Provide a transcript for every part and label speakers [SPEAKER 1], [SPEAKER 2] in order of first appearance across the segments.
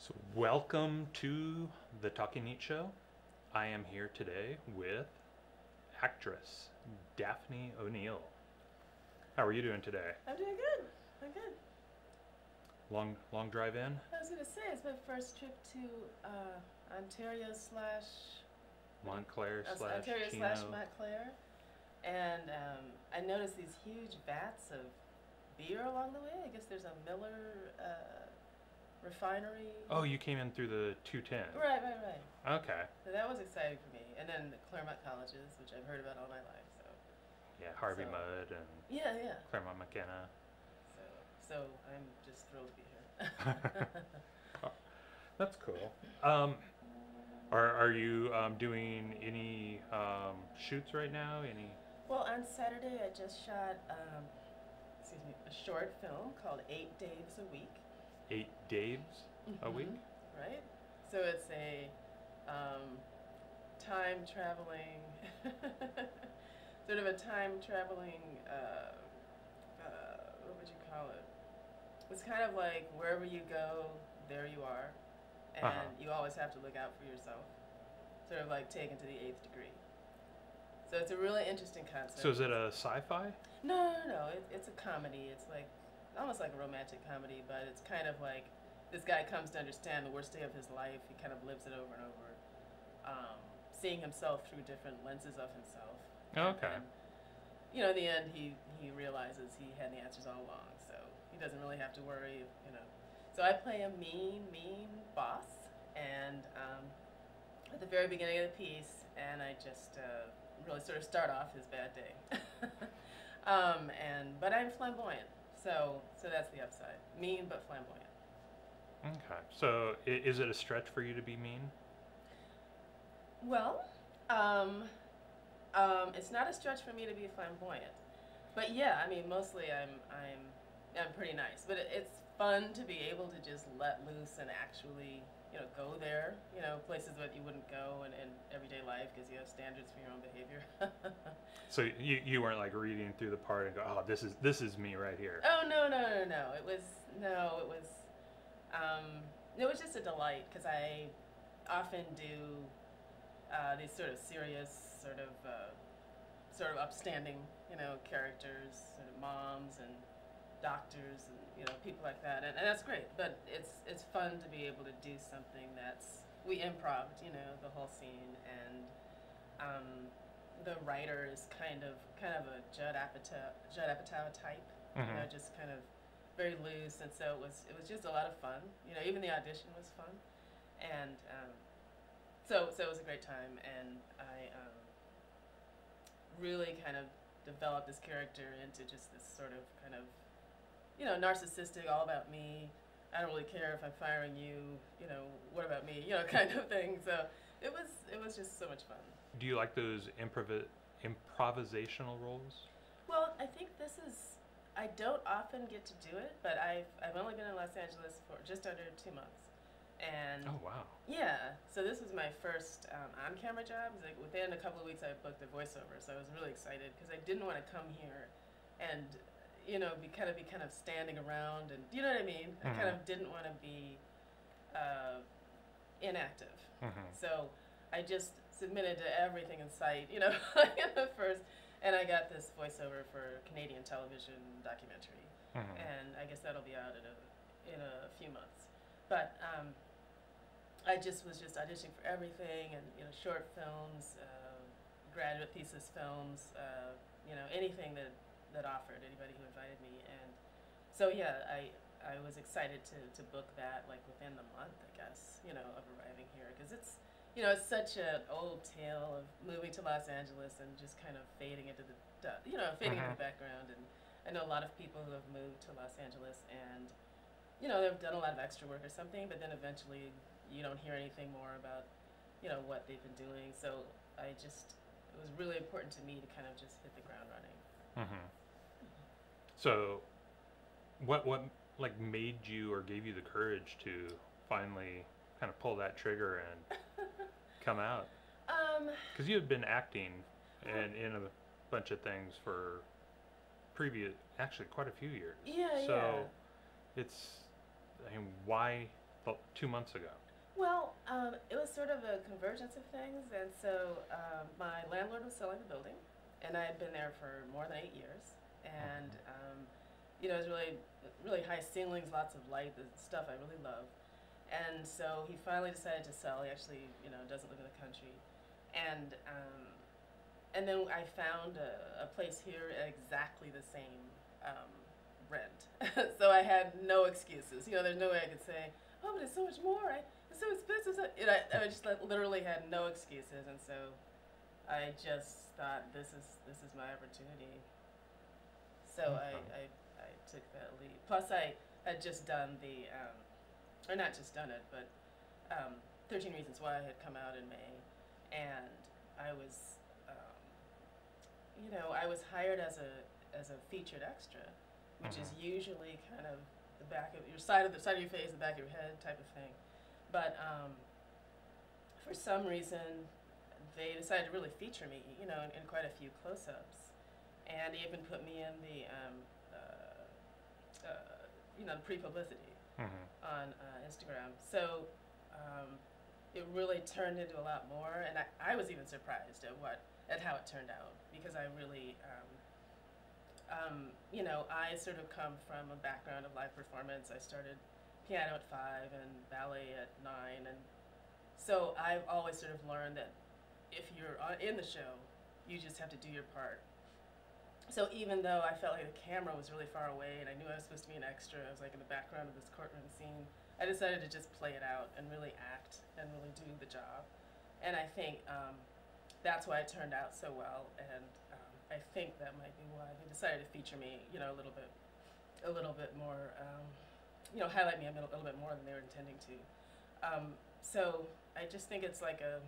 [SPEAKER 1] So, welcome to the Talking Neat Show. I am here today with actress Daphne O'Neal. How are you doing today?
[SPEAKER 2] I'm doing good. I'm good.
[SPEAKER 1] Long drive in?
[SPEAKER 2] I was gonna say it's my first trip to Ontario slash
[SPEAKER 1] Montclair slash
[SPEAKER 2] Ontario
[SPEAKER 1] Chino.
[SPEAKER 2] slash Montclair, and I noticed these huge vats of beer along the way. I guess there's a Miller refinery.
[SPEAKER 1] Oh, you came in through the 210.
[SPEAKER 2] Right.
[SPEAKER 1] Okay.
[SPEAKER 2] So that was exciting for me. And then the Claremont colleges, which I've heard about all my life. So
[SPEAKER 1] Yeah, Harvey
[SPEAKER 2] So-
[SPEAKER 1] Mudd and
[SPEAKER 2] yeah.
[SPEAKER 1] Claremont McKenna.
[SPEAKER 2] So I'm just thrilled to be here.
[SPEAKER 1] That's cool. Are you doing any shoots right now? Any?
[SPEAKER 2] Well, on Saturday I just shot, a short film called 8 Days a Week.
[SPEAKER 1] 8 days a week?
[SPEAKER 2] Right? So it's a time traveling, sort of a time traveling, what would you call it? It's kind of like wherever you go, there you are, and you always have to look out for yourself. Sort of like taken to the 8th degree. So it's a really interesting concept.
[SPEAKER 1] So is it a sci-fi?
[SPEAKER 2] No. It's a comedy. It's like almost like a romantic comedy, but it's kind of like this guy comes to understand the worst day of his life. He kind of lives it over and over, seeing himself through different lenses of himself.
[SPEAKER 1] Okay.
[SPEAKER 2] And, in the end, he realizes he had the answers all along, so he doesn't really have to worry. So I play a mean boss, and at the very beginning of the piece, and I just really sort of start off his bad day. But I'm flamboyant, so that's the upside. Mean but flamboyant.
[SPEAKER 1] Okay. So is it a stretch for you to be mean?
[SPEAKER 2] Well, it's not a stretch for me to be flamboyant, but yeah, I mean, mostly I'm pretty nice. But it's fun to be able to just let loose and actually, go there, places that you wouldn't go in everyday life because you have standards for your own behavior.
[SPEAKER 1] So you weren't like reading through the part and go, oh, this is me right here.
[SPEAKER 2] Oh no. It was just a delight because I often do these sort of serious, sort of upstanding, characters, sort of moms and doctors and people like that, and that's great. But it's fun to be able to do something we improv'd, the whole scene, and the writer is kind of a Judd Apatow type, just kind of very loose, and so it was just a lot of fun. Even the audition was fun, and so it was a great time, and I really kind of developed this character into just this sort of kind of narcissistic, all about me. I don't really care if I'm firing you. What about me? Kind of thing. So it was just so much fun.
[SPEAKER 1] Do you like those improvisational roles?
[SPEAKER 2] Well, I think I don't often get to do it, but I've only been in Los Angeles for just under 2 months, and
[SPEAKER 1] Oh wow.
[SPEAKER 2] yeah. So this was my first on-camera job. It was like within a couple of weeks I booked a voiceover, so I was really excited because I didn't want to come here and be kind of standing around, and you know what I mean. I kind of didn't want to be inactive, so I just submitted to everything in sight, in the first, and I got this voiceover for Canadian television documentary, and I guess that'll be out in a few months. But I was just auditioning for everything, and short films, graduate thesis films, anything that offered, anybody who invited me, and so yeah, I was excited to book that like within the month, I guess, of arriving here, because it's such an old tale of moving to Los Angeles and just kind of fading into the background, and I know a lot of people who have moved to Los Angeles and they've done a lot of extra work or something, but then eventually you don't hear anything more about what they've been doing. So it was really important to me to kind of just hit the ground running.
[SPEAKER 1] So what like made you or gave you the courage to finally kind of pull that trigger and come out? Because you had been acting and in a bunch of things for actually quite a few years.
[SPEAKER 2] Yeah.
[SPEAKER 1] So it's, I mean, why 2 months ago?
[SPEAKER 2] Well, it was sort of a convergence of things, and so my landlord was selling the building, and I had been there for more than 8 years, and it was really high ceilings, lots of light, the stuff I really love, and so he finally decided to sell. He actually, doesn't live in the country, and then I found a place here at exactly the same rent, so I had no excuses. There's no way I could say, oh, but it's so much more. It's so expensive. I just literally had no excuses, and so I just thought this is my opportunity. So I took that leap. Plus, I had just done or not just done it, but 13 Reasons Why had come out in May, and I was, I was hired as a featured extra, which is usually kind of the back of your side of your face, the back of your head type of thing. But for some reason, they decided to really feature me, in quite a few close-ups, and they even put me in the pre-publicity on Instagram. So it really turned into a lot more, and I was even surprised at how it turned out, because I really. I sort of come from a background of live performance. I started piano at 5 and ballet at 9, and so I've always sort of learned that if you're in the show, you just have to do your part. So even though I felt like the camera was really far away and I knew I was supposed to be an extra, I was like in the background of this courtroom scene, I decided to just play it out and really act and really do the job. And I think that's why it turned out so well, and I think that might be why they decided to feature me, a little bit more, highlight me a little bit more than they were intending to. So I just think it's like a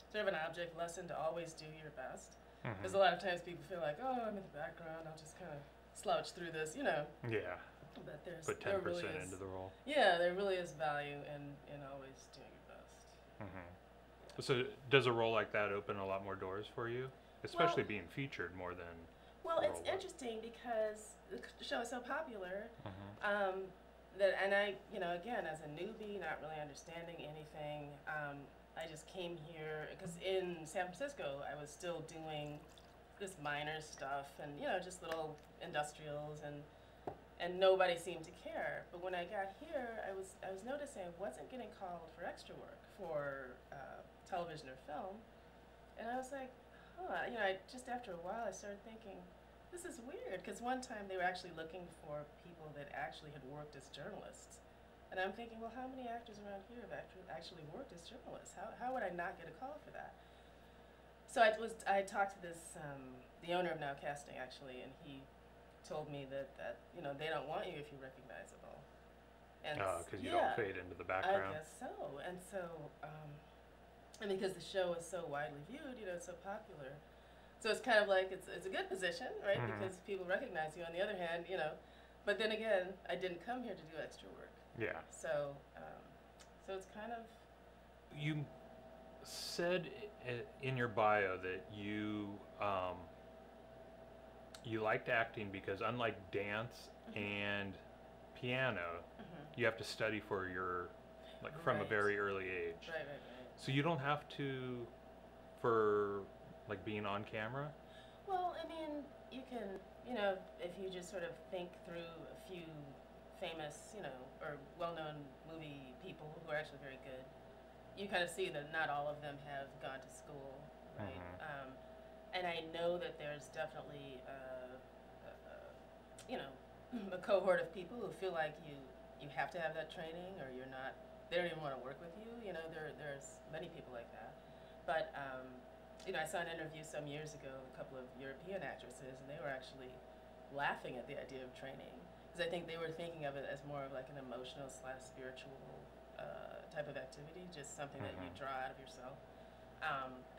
[SPEAKER 2] sort of an object lesson to always do your best. Because a lot of times people feel like, oh, I'm in the background, I'll just kind of slouch through this, Yeah. But
[SPEAKER 1] Put 10% into the role.
[SPEAKER 2] Yeah, there really is value in always doing your best.
[SPEAKER 1] So does a role like that open a lot more doors for you? Especially being featured more than.
[SPEAKER 2] Well, it's interesting because the show is so popular that, and I, again, as a newbie, not really understanding anything, I just came here because in San Francisco I was still doing this minor stuff and just little industrials and nobody seemed to care. But when I got here, I was noticing I wasn't getting called for extra work for television or film, and I was like. Just after a while, I started thinking, this is weird, because one time they were actually looking for people that actually had worked as journalists. And I'm thinking, well, how many actors around here have actually worked as journalists? How would I not get a call for that? So I talked to the owner of Now Casting, actually, and he told me that they don't want you if you're recognizable.
[SPEAKER 1] Because you don't fade into the background.
[SPEAKER 2] I guess so. And so, and because the show is so widely viewed, it's so popular. So it's kind of like, it's a good position, right? Because people recognize you. On the other hand, but then again, I didn't come here to do extra work.
[SPEAKER 1] Yeah.
[SPEAKER 2] So, so it's kind of.
[SPEAKER 1] You said in your bio that you liked acting because unlike dance and piano, you have to study for from a very early age.
[SPEAKER 2] Right.
[SPEAKER 1] So you don't have to for being on camera?
[SPEAKER 2] Well, I mean, you can, if you just sort of think through a few famous, or well-known movie people who are actually very good, you kind of see that not all of them have gone to school, right? And I know that there's definitely, a cohort of people who feel like you have to have that training or you're not. They don't even want to work with you. There's many people like that. But, I saw an interview some years ago of a couple of European actresses, and they were actually laughing at the idea of training. Because I think they were thinking of it as more of like an emotional / spiritual type of activity, just something that you draw out of yourself.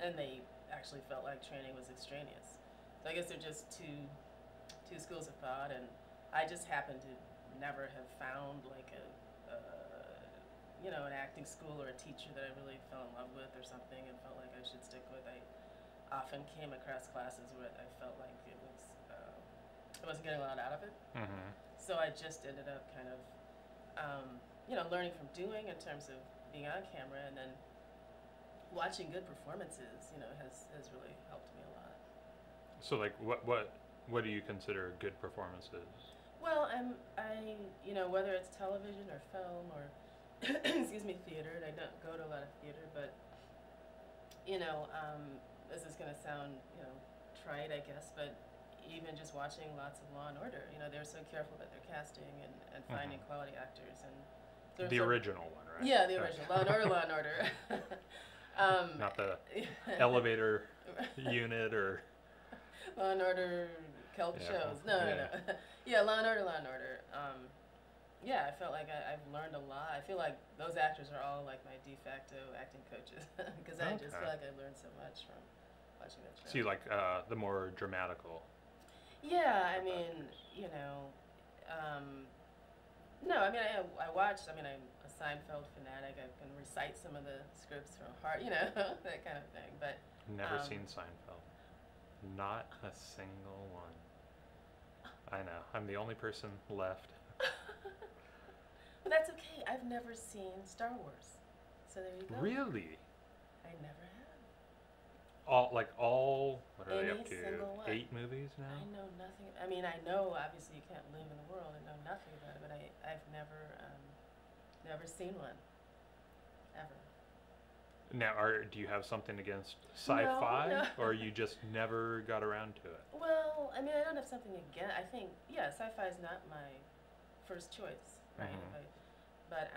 [SPEAKER 2] And they actually felt like training was extraneous. So I guess they're just two schools of thought, and I just happen to never have found like an acting school or a teacher that I really fell in love with or something and felt like I should stick with. I often came across classes where I felt like I wasn't getting a lot out of it. So I just ended up kind of learning from doing in terms of being on camera, and then watching good performances, has really helped me a lot.
[SPEAKER 1] So like what do you consider good performances?
[SPEAKER 2] Well, whether it's television or film or excuse me, theater, and I don't go to a lot of theater, but this is going to sound, trite, I guess, but even just watching lots of Law and Order, they're so careful about their casting and finding quality actors, and
[SPEAKER 1] the original one, right?
[SPEAKER 2] Yeah, the original Law and Order.
[SPEAKER 1] Not the elevator unit or
[SPEAKER 2] Law and Order kelp shows. No. Yeah, Law and Order. I felt like I've learned a lot. I feel like those actors are all like my de facto acting coaches because I just feel like I learned so much from watching that show.
[SPEAKER 1] So you like the more dramatical?
[SPEAKER 2] Yeah, I mean, no, I mean, I watched, I'm a Seinfeld fanatic. I can recite some of the scripts from heart, that kind of thing. But
[SPEAKER 1] never seen Seinfeld. Not a single one. I know. I'm the only person left.
[SPEAKER 2] But that's okay. I've never seen Star Wars. So there you go.
[SPEAKER 1] Really?
[SPEAKER 2] I never have.
[SPEAKER 1] What are they up to?
[SPEAKER 2] Single one.
[SPEAKER 1] 8 movies now?
[SPEAKER 2] I know nothing. I mean, I know obviously you can't live in the world and know nothing about it, but I've never seen one. Ever.
[SPEAKER 1] Now, do you have something against sci-fi,
[SPEAKER 2] No.
[SPEAKER 1] or you just never got around to it?
[SPEAKER 2] Well, I mean, I don't have something against. I think, sci-fi is not my first choice, right?
[SPEAKER 1] Mm-hmm.
[SPEAKER 2] But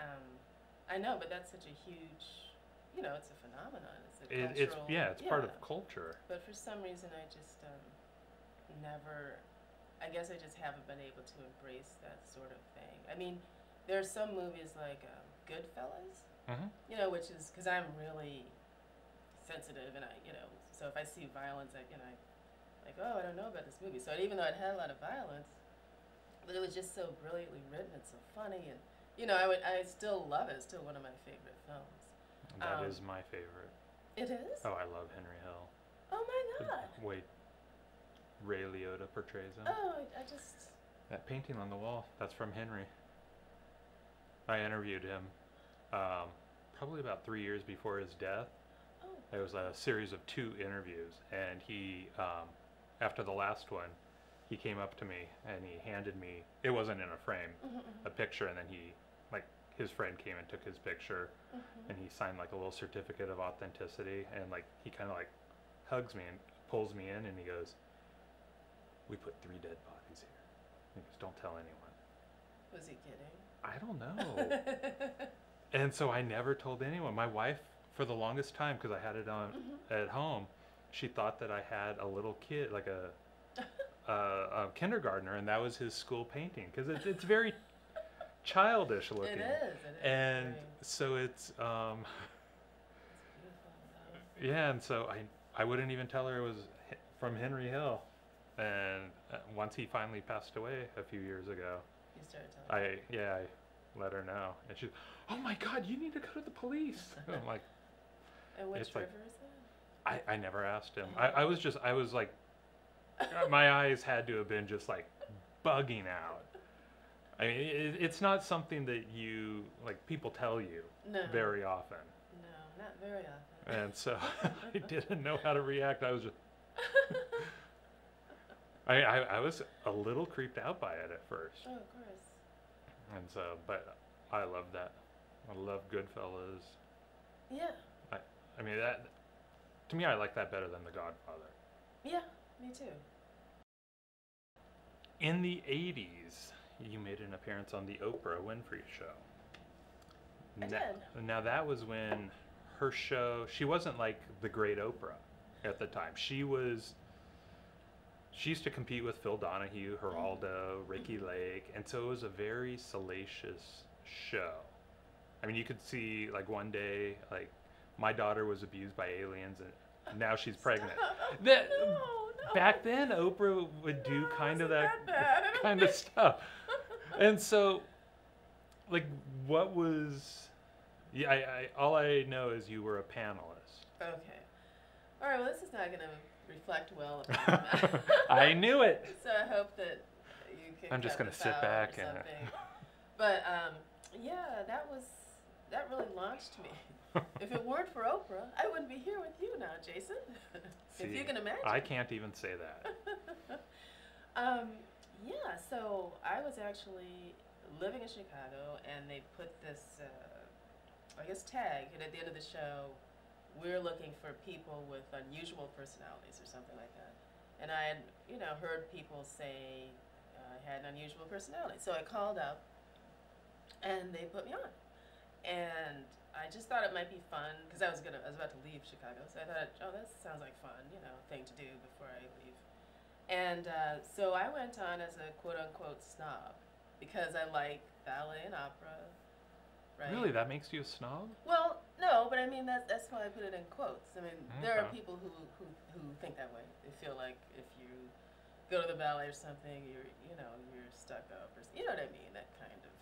[SPEAKER 2] I know, but that's such a huge, it's a phenomenon. It's a cultural.
[SPEAKER 1] It's part of culture.
[SPEAKER 2] But for some reason, I just never. I guess I just haven't been able to embrace that sort of thing. I mean, there are some movies like Goodfellas, which is because I'm really sensitive, and so if I see violence, I don't know about this movie. So even though it had a lot of violence, but it was just so brilliantly written and so funny, and I still love it. It's still one of my favorite films.
[SPEAKER 1] That is my favorite.
[SPEAKER 2] It is?
[SPEAKER 1] Oh, I love Henry Hill.
[SPEAKER 2] Oh my God.
[SPEAKER 1] Wait, Ray Liotta portrays him.
[SPEAKER 2] Oh, I just.
[SPEAKER 1] That painting on the wall, that's from Henry. I interviewed him probably about 3 years before his death.
[SPEAKER 2] Oh.
[SPEAKER 1] It was a series of 2 interviews, and he, after the last one, he came up to me and he handed me, it wasn't in a frame, a picture, and then his friend came and took his picture, and he signed like a little certificate of authenticity, and he kind of hugs me and pulls me in, and he goes, "We put 3 dead bodies here." He goes, "Don't tell anyone."
[SPEAKER 2] Was he kidding?
[SPEAKER 1] I don't know. And so I never told anyone. My wife, for the longest time, because I had it on at home, she thought that I had a little kid, like a kindergartner, and that was his school painting, because it's very childish looking.
[SPEAKER 2] It is.
[SPEAKER 1] And so it's
[SPEAKER 2] it's beautiful.
[SPEAKER 1] yeah, and so I wouldn't even tell her it was from Henry Hill. And once he finally passed away a few years ago,
[SPEAKER 2] You started telling
[SPEAKER 1] I let her know, and she's, "Oh my God, you need to go to the police." And I'm like,
[SPEAKER 2] And which
[SPEAKER 1] it's
[SPEAKER 2] river is that?
[SPEAKER 1] I never asked him. I was like, my eyes had to have been just bugging out. I mean, it's not something that you, people tell you very often.
[SPEAKER 2] No, not very often.
[SPEAKER 1] And so I didn't know how to react. I was just, I was a little creeped out by it at first.
[SPEAKER 2] Oh, of course.
[SPEAKER 1] And so, but I love that. I love Goodfellas.
[SPEAKER 2] Yeah.
[SPEAKER 1] I mean, that, to me, I like that better than The Godfather.
[SPEAKER 2] Yeah, me too.
[SPEAKER 1] In the 80s, you made an appearance on the Oprah Winfrey show.
[SPEAKER 2] I did.
[SPEAKER 1] Now that was when her show, she wasn't like the great Oprah at the time. She used to compete with Phil Donahue, Geraldo, Ricky Lake, and so it was a very salacious show. I mean, you could see one day, my daughter was abused by aliens, and now she's pregnant.
[SPEAKER 2] No.
[SPEAKER 1] Back then, Oprah would do kind of that kind of stuff. And so, what was... Yeah, all I know is you were a panelist.
[SPEAKER 2] Okay. All right, well, this is not going to reflect well upon
[SPEAKER 1] I knew it.
[SPEAKER 2] So I hope that you can
[SPEAKER 1] I'm just
[SPEAKER 2] going to
[SPEAKER 1] sit back and...
[SPEAKER 2] But, Yeah, that really launched me. If it weren't for Oprah, I wouldn't be here with you now, Jason.
[SPEAKER 1] See,
[SPEAKER 2] if you can imagine.
[SPEAKER 1] I can't even say that.
[SPEAKER 2] Yeah, so I was actually living in Chicago, and they put this, I guess, tag, and at the end of the show, we're looking for people with unusual personalities or something like that. And I had, heard people say I had an unusual personality. So I called up, and they put me on. And I just thought it might be fun, because I was about to leave Chicago, so I thought, oh, that sounds like fun, thing to do before I leave. And so I went on as a quote-unquote snob, because I like ballet and opera, right?
[SPEAKER 1] Really? That makes you a snob?
[SPEAKER 2] Well, no, but I mean, that's why I put it in quotes. I mean, there are people who think that way. They feel like if you go to the ballet or something, you're stuck up, or you know what I mean, that kind of,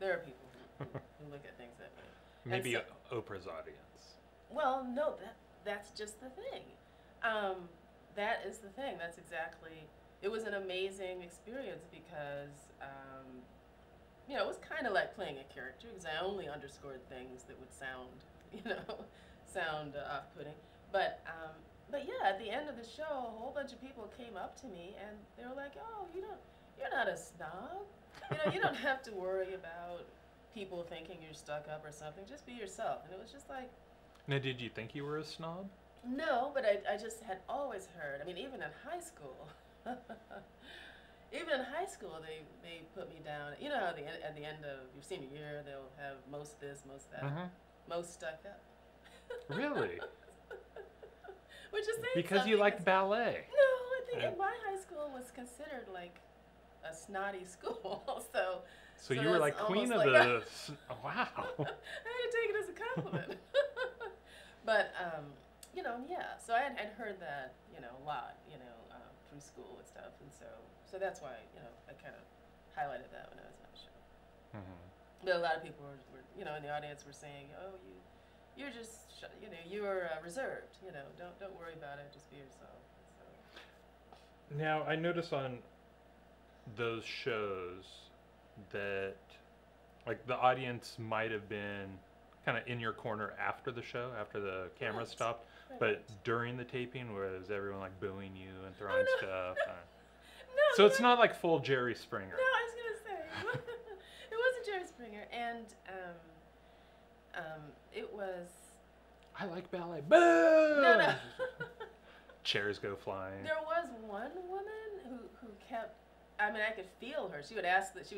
[SPEAKER 2] there are people who look at things that way.
[SPEAKER 1] Maybe so, Oprah's audience.
[SPEAKER 2] Well, no, that's just the thing. That is the thing. That's exactly. It was an amazing experience because, it was kind of like playing a character because I only underscored things that would sound off-putting. But yeah, at the end of the show, a whole bunch of people came up to me and they were like, "Oh, you're not a snob. You don't have to worry about people thinking you're stuck up or something. Just be yourself." And it was just like.
[SPEAKER 1] Now, did you think you were a snob?
[SPEAKER 2] No, but I just had always heard. I mean, even in high school, they put me down. You know how at the end of your senior year, they'll have most this, most that, most stuck up.
[SPEAKER 1] Really?
[SPEAKER 2] Which is saying
[SPEAKER 1] because you liked ballet.
[SPEAKER 2] No, I think my high school was considered like a snotty school, So
[SPEAKER 1] you were like queen of
[SPEAKER 2] like
[SPEAKER 1] the. Wow.
[SPEAKER 2] I had to take it as a compliment. But yeah. So I had heard that a lot from school and stuff, and so that's why I kind of highlighted that when I was on the show. Mm-hmm. But a lot of people were in the audience were saying, "Oh, you're just you're reserved. Don't worry about it. Just be yourself." So.
[SPEAKER 1] Now I notice on those shows that like the audience might have been kind of in your corner after the show, after the camera stopped, but during the taping was everyone like booing you and throwing stuff? So it's not like full Jerry Springer.
[SPEAKER 2] No, I was gonna say it wasn't Jerry Springer, and it was.
[SPEAKER 1] I like ballet. Boo!
[SPEAKER 2] No.
[SPEAKER 1] Chairs go flying.
[SPEAKER 2] There was one woman who kept. I mean, I could feel her. She would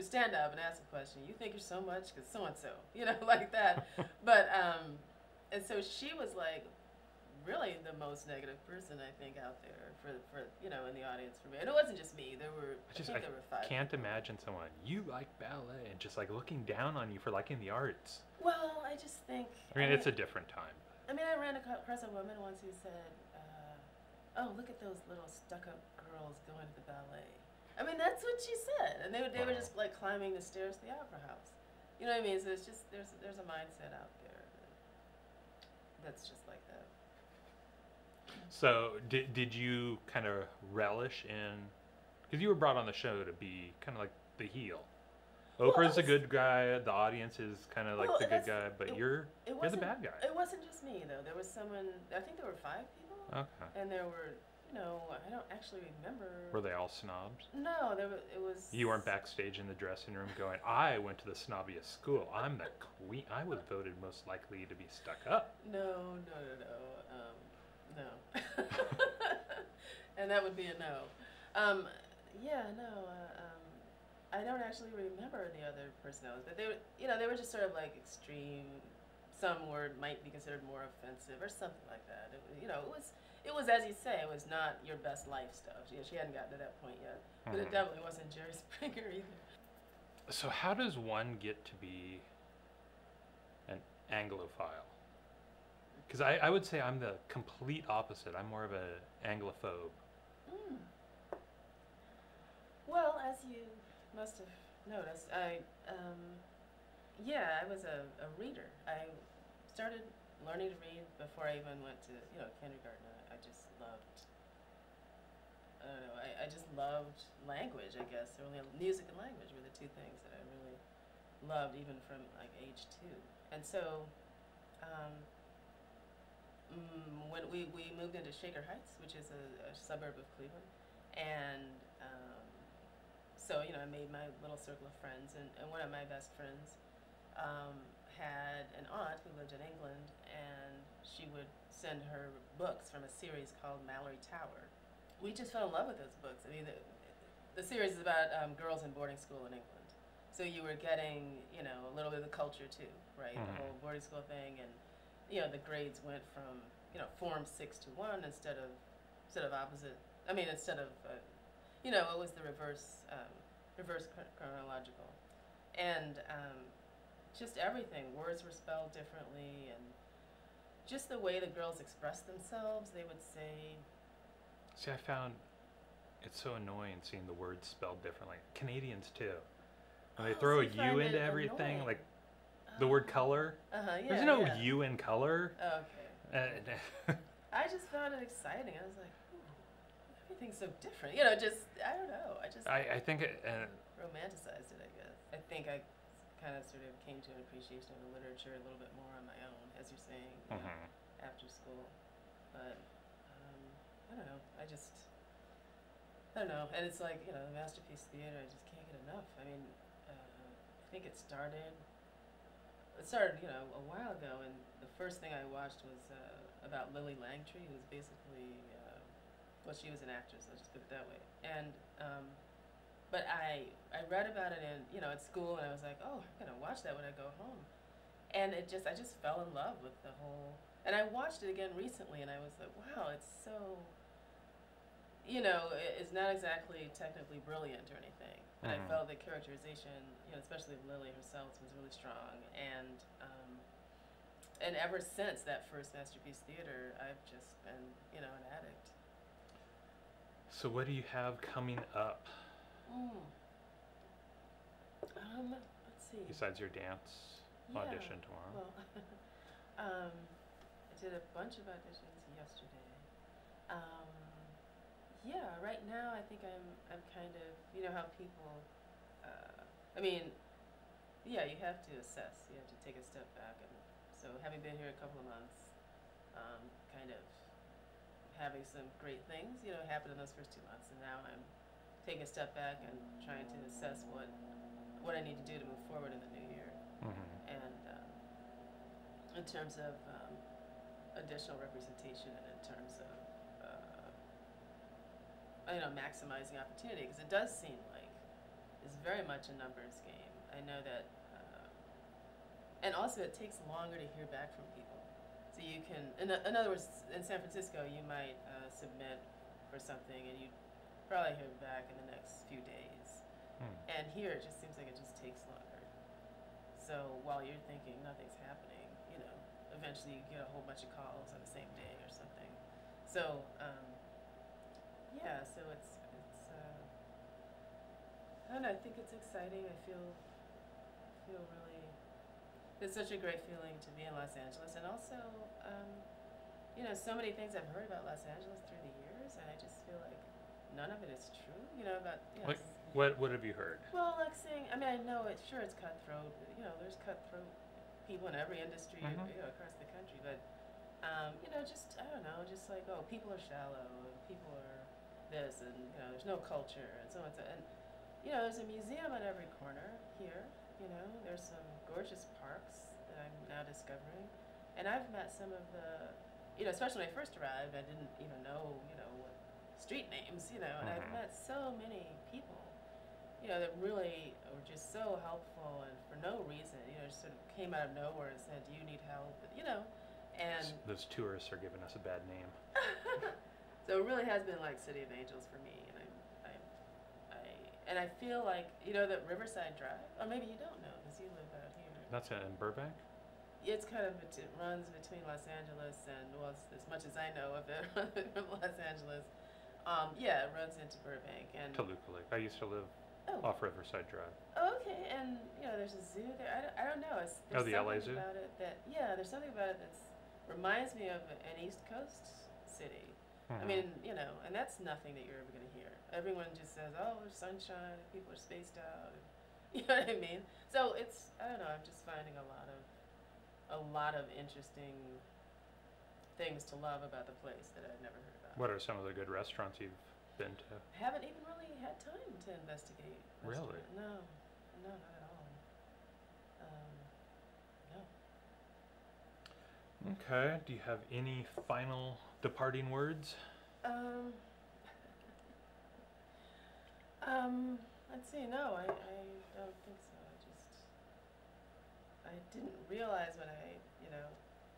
[SPEAKER 2] stand up and ask a question. "You think you're so much because so and so," like that. But and so she was like, really the most negative person I think out there for in the audience for me. And it wasn't just me. There were I think there were 5.
[SPEAKER 1] I can't imagine someone you like ballet and just like looking down on you for liking the arts.
[SPEAKER 2] Well, I just think.
[SPEAKER 1] I mean, it's a different time.
[SPEAKER 2] I mean, I ran across a woman once who said, "Oh, look at those little stuck-up girls going to the ballet." I mean, that's what she said, and they were just like climbing the stairs to the Opera House. You know what I mean? So it's just there's a mindset out there that's just like that.
[SPEAKER 1] So did you kind of relish in, because you were brought on the show to be kind of like the heel. Oprah's the good guy. The audience is kind of like the good guy, but you're the bad guy.
[SPEAKER 2] It wasn't just me though. There was someone. I think there were 5 people.
[SPEAKER 1] Okay.
[SPEAKER 2] And there were. I don't actually remember.
[SPEAKER 1] Were they all snobs?
[SPEAKER 2] No, it was.
[SPEAKER 1] You weren't backstage in the dressing room going, "I went to the snobbiest school. I'm the queen. I was voted most likely to be stuck up."
[SPEAKER 2] No. No. And that would be a no. I don't actually remember the other personalities, but they were just sort of like extreme. Some word might be considered more offensive or something like that. It was, as you say, it was not your best life stuff. She hadn't gotten to that point yet. But it definitely wasn't Jerry Springer either.
[SPEAKER 1] So how does one get to be an Anglophile? Because I would say I'm the complete opposite. I'm more of an Anglophobe.
[SPEAKER 2] Well, as you must have noticed, I was a reader. I started learning to read before I even went to kindergarten. I just loved. I don't know. I just loved language. I guess music and language were the 2 things that I really loved even from like age 2. And so when we moved into Shaker Heights, which is a suburb of Cleveland, and so, I made my little circle of friends, and one of my best friends had an aunt who lived in England, and she would send her books from a series called Mallory Tower. We just fell in love with those books. I mean, the series is about girls in boarding school in England. So you were getting, a little bit of the culture too, right? The whole boarding school thing, and the grades went from, form 6 to 1 instead of opposite. I mean, instead of, it was the reverse chronological, and just everything. Words were spelled differently, and just the way the girls expressed themselves. They would say.
[SPEAKER 1] See, I found it's so annoying seeing the words spelled differently. Canadians too. When they throw a U into everything,
[SPEAKER 2] annoying.
[SPEAKER 1] like the word color.
[SPEAKER 2] Yeah.
[SPEAKER 1] There's no U in color.
[SPEAKER 2] Okay. I just found it exciting. I was like, everything's so different. Just I don't know.
[SPEAKER 1] I think it.
[SPEAKER 2] Romanticized it, I guess. I think I kind of sort of came to an appreciation of the literature a little bit more on my own, as you're saying, after school. But I don't know. I don't know. And it's like, the Masterpiece Theater, I just can't get enough. I mean, I think it started, a while ago, and the first thing I watched was about Lily Langtry, who was basically, she was an actress, let's just put it that way. And, but I read about it at school, and I was like, oh, I'm going to watch that when I go home. And I just fell in love with the whole, and I watched it again recently, and I was like, wow, it's so, it's not exactly technically brilliant or anything, but I felt the characterization, especially of Lily herself, was really strong, and ever since that first Masterpiece Theater, I've just been, an addict.
[SPEAKER 1] So what do you have coming up?
[SPEAKER 2] Let's see.
[SPEAKER 1] Besides your dance audition tomorrow.
[SPEAKER 2] Well, I did a bunch of auditions yesterday. Right now I think I'm kind of, how people, you have to assess. You have to take a step back, and so having been here a couple of months, kind of having some great things, happen in those first 2 months, and now I'm taking a step back and trying to assess what I need to do to move forward in the new year, and in terms of additional representation, and in terms of maximizing opportunity, because it does seem like it's very much a numbers game. I know that, and also it takes longer to hear back from people. So you can, in other words, in San Francisco, you might submit for something, and you probably hear back in the next few days. And here, it just seems like it just takes longer. So while you're thinking nothing's happening, eventually you get a whole bunch of calls on the same day or something. So, so it's I don't know, I think it's exciting. I feel really, it's such a great feeling to be in Los Angeles, and also, so many things I've heard about Los Angeles through the years, and I just feel like none of it is true,
[SPEAKER 1] Like, what have you heard?
[SPEAKER 2] Well, like saying, I know it's cutthroat, there's cutthroat people in every industry, across the country, but, just, I don't know, just like, oh, people are shallow, and people are this, and, there's no culture, and so on, and, there's a museum on every corner here, there's some gorgeous parks that I'm now discovering, and I've met some of the, especially when I first arrived, I didn't even know, what street names, and I've met so many people, that really were just so helpful, and for no reason, just sort of came out of nowhere and said, do you need help, and
[SPEAKER 1] those tourists are giving us a bad name.
[SPEAKER 2] So it really has been like City of Angels for me, and I feel like, that Riverside Drive, or maybe you don't know because you live out here.
[SPEAKER 1] That's in Burbank?
[SPEAKER 2] It's kind of, it runs between Los Angeles and, well, as much as I know of it, from Los Angeles, it runs into Burbank. And
[SPEAKER 1] Toluca Lake. I used to live off Riverside Drive.
[SPEAKER 2] Oh, okay, and, there's a zoo there. I don't know. There's
[SPEAKER 1] the LA Zoo?
[SPEAKER 2] about it that, there's something about it that reminds me of an East Coast city. I mean, and that's nothing that you're ever going to hear. Everyone just says, oh, there's sunshine, and people are spaced out. You know what I mean? So it's, I don't know, I'm just finding a lot of interesting things to love about the place that I'd never heard about.
[SPEAKER 1] What are some of the good restaurants you've been to?
[SPEAKER 2] I haven't even really had time to investigate.
[SPEAKER 1] Really?
[SPEAKER 2] No, not at all. No.
[SPEAKER 1] Okay. Do you have any final departing words?
[SPEAKER 2] Let's see. No, I don't think so. I didn't realize when I,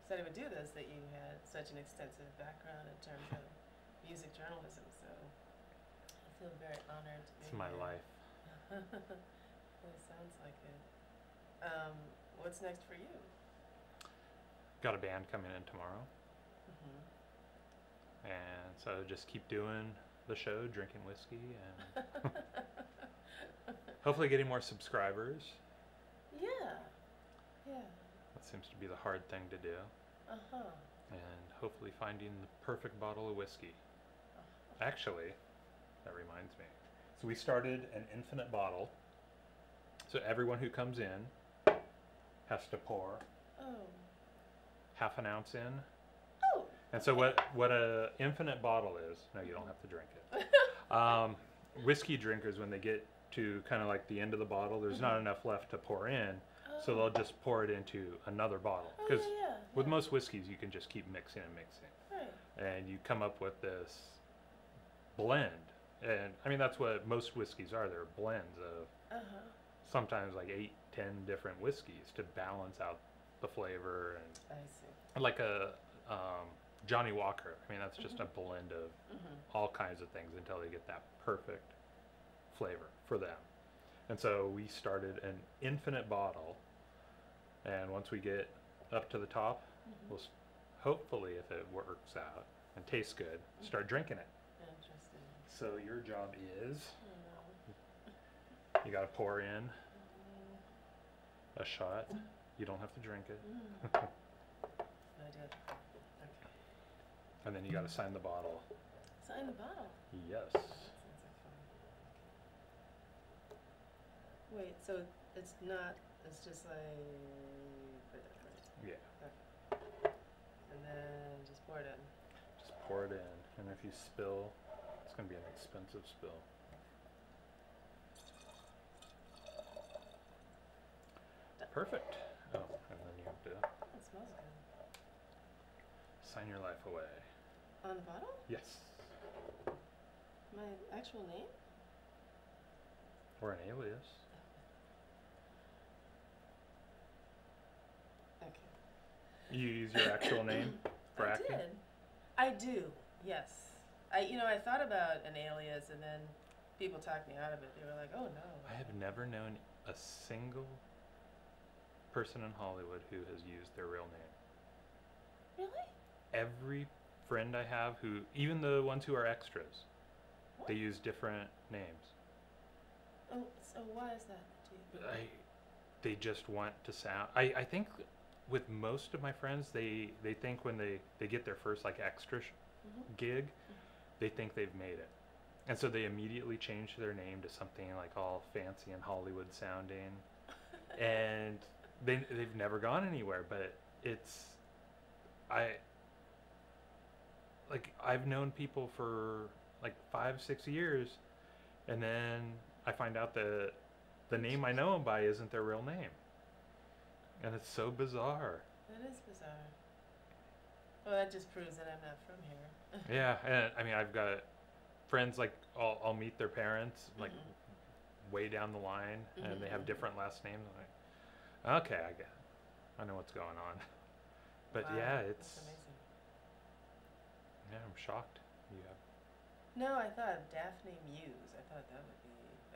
[SPEAKER 2] said I would do this that you had such an extensive background in terms of music journalism. So I feel very honored to be
[SPEAKER 1] It's my
[SPEAKER 2] here.
[SPEAKER 1] life.
[SPEAKER 2] It sounds like it. What's next for you?
[SPEAKER 1] Got a band coming in tomorrow.
[SPEAKER 2] Mm-hmm.
[SPEAKER 1] And so just keep doing the show, drinking whiskey, and hopefully getting more subscribers.
[SPEAKER 2] Yeah.
[SPEAKER 1] That seems to be the hard thing to do. And hopefully finding the perfect bottle of whiskey. Actually, that reminds me. So we started an infinite bottle. So everyone who comes in has to pour half an ounce in.
[SPEAKER 2] Oh.
[SPEAKER 1] And so what a infinite bottle is, no, you don't have to drink it. Whiskey drinkers, when they get to kind of like the end of the bottle, there's not enough left to pour in, so they'll just pour it into another bottle. Because with most whiskeys, you can just keep mixing and mixing.
[SPEAKER 2] Right.
[SPEAKER 1] And you come up with this blend. And I mean, that's what most whiskeys are. They're blends of sometimes like 8, 10 different whiskeys to balance out the flavor. And
[SPEAKER 2] I see.
[SPEAKER 1] like a Johnny Walker. I mean, that's just a blend of all kinds of things until they get that perfect flavor for them. And so we started an infinite bottle, and once we get up to the top, we'll hopefully, if it works out and tastes good, start drinking it.
[SPEAKER 2] Interesting.
[SPEAKER 1] So your job is, you got to pour in a shot. You don't have to drink it.
[SPEAKER 2] I did. Okay.
[SPEAKER 1] And then you got to sign the bottle.
[SPEAKER 2] Sign the bottle?
[SPEAKER 1] Yes.
[SPEAKER 2] That sounds like fun. Okay. Wait, so it's not, it's just like, right?
[SPEAKER 1] Yeah.
[SPEAKER 2] Okay. And then just pour it in.
[SPEAKER 1] Just pour it in. And if you spill, it's going to be an expensive spill. Perfect. Oh, and then you have to
[SPEAKER 2] It smells good.
[SPEAKER 1] sign your life away.
[SPEAKER 2] On the bottle?
[SPEAKER 1] Yes.
[SPEAKER 2] My actual name?
[SPEAKER 1] Or an alias.
[SPEAKER 2] Okay.
[SPEAKER 1] You use your actual name for acting?
[SPEAKER 2] I do, yes. I thought about an alias, and then people talked me out of it. They were like, oh no.
[SPEAKER 1] I have never known a single person in Hollywood who has used their real name.
[SPEAKER 2] Really?
[SPEAKER 1] Every friend I have who, even the ones who are extras,
[SPEAKER 2] What?
[SPEAKER 1] they use different names.
[SPEAKER 2] Oh, so why is that?
[SPEAKER 1] They just want to sound. I think with most of my friends, they think when they get their first like extra gig, they think they've made it, and so they immediately change their name to something like all fancy and Hollywood sounding, and they've never gone anywhere. But I've known people for like 5-6 years, and then I find out that the name I know them by isn't their real name. And it's so bizarre.
[SPEAKER 2] That is bizarre. Well, that just proves that I'm not from here.
[SPEAKER 1] Yeah, and I mean, I've got friends like I'll meet their parents like way down the line, and they have different last names. I'm like, okay, I get it. I know what's going on. But
[SPEAKER 2] Wow,
[SPEAKER 1] yeah,
[SPEAKER 2] that's amazing.
[SPEAKER 1] Yeah, I'm shocked. You have.
[SPEAKER 2] No, I thought Daphne Muse. I thought that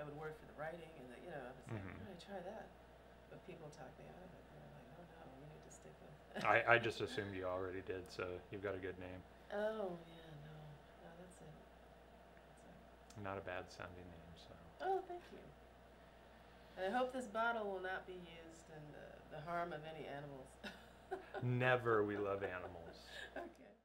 [SPEAKER 2] would work for the writing, and I was like, I'm gonna try that. But people talked me out of it. They were like, oh no, you need to stick with.
[SPEAKER 1] I just assumed you already did, so you've got a good name.
[SPEAKER 2] Oh yeah, no, that's it.
[SPEAKER 1] Not a bad sounding name, so.
[SPEAKER 2] Oh, thank you. And I hope this bottle will not be used in the harm of any animals.
[SPEAKER 1] Never. We love animals.
[SPEAKER 2] Okay.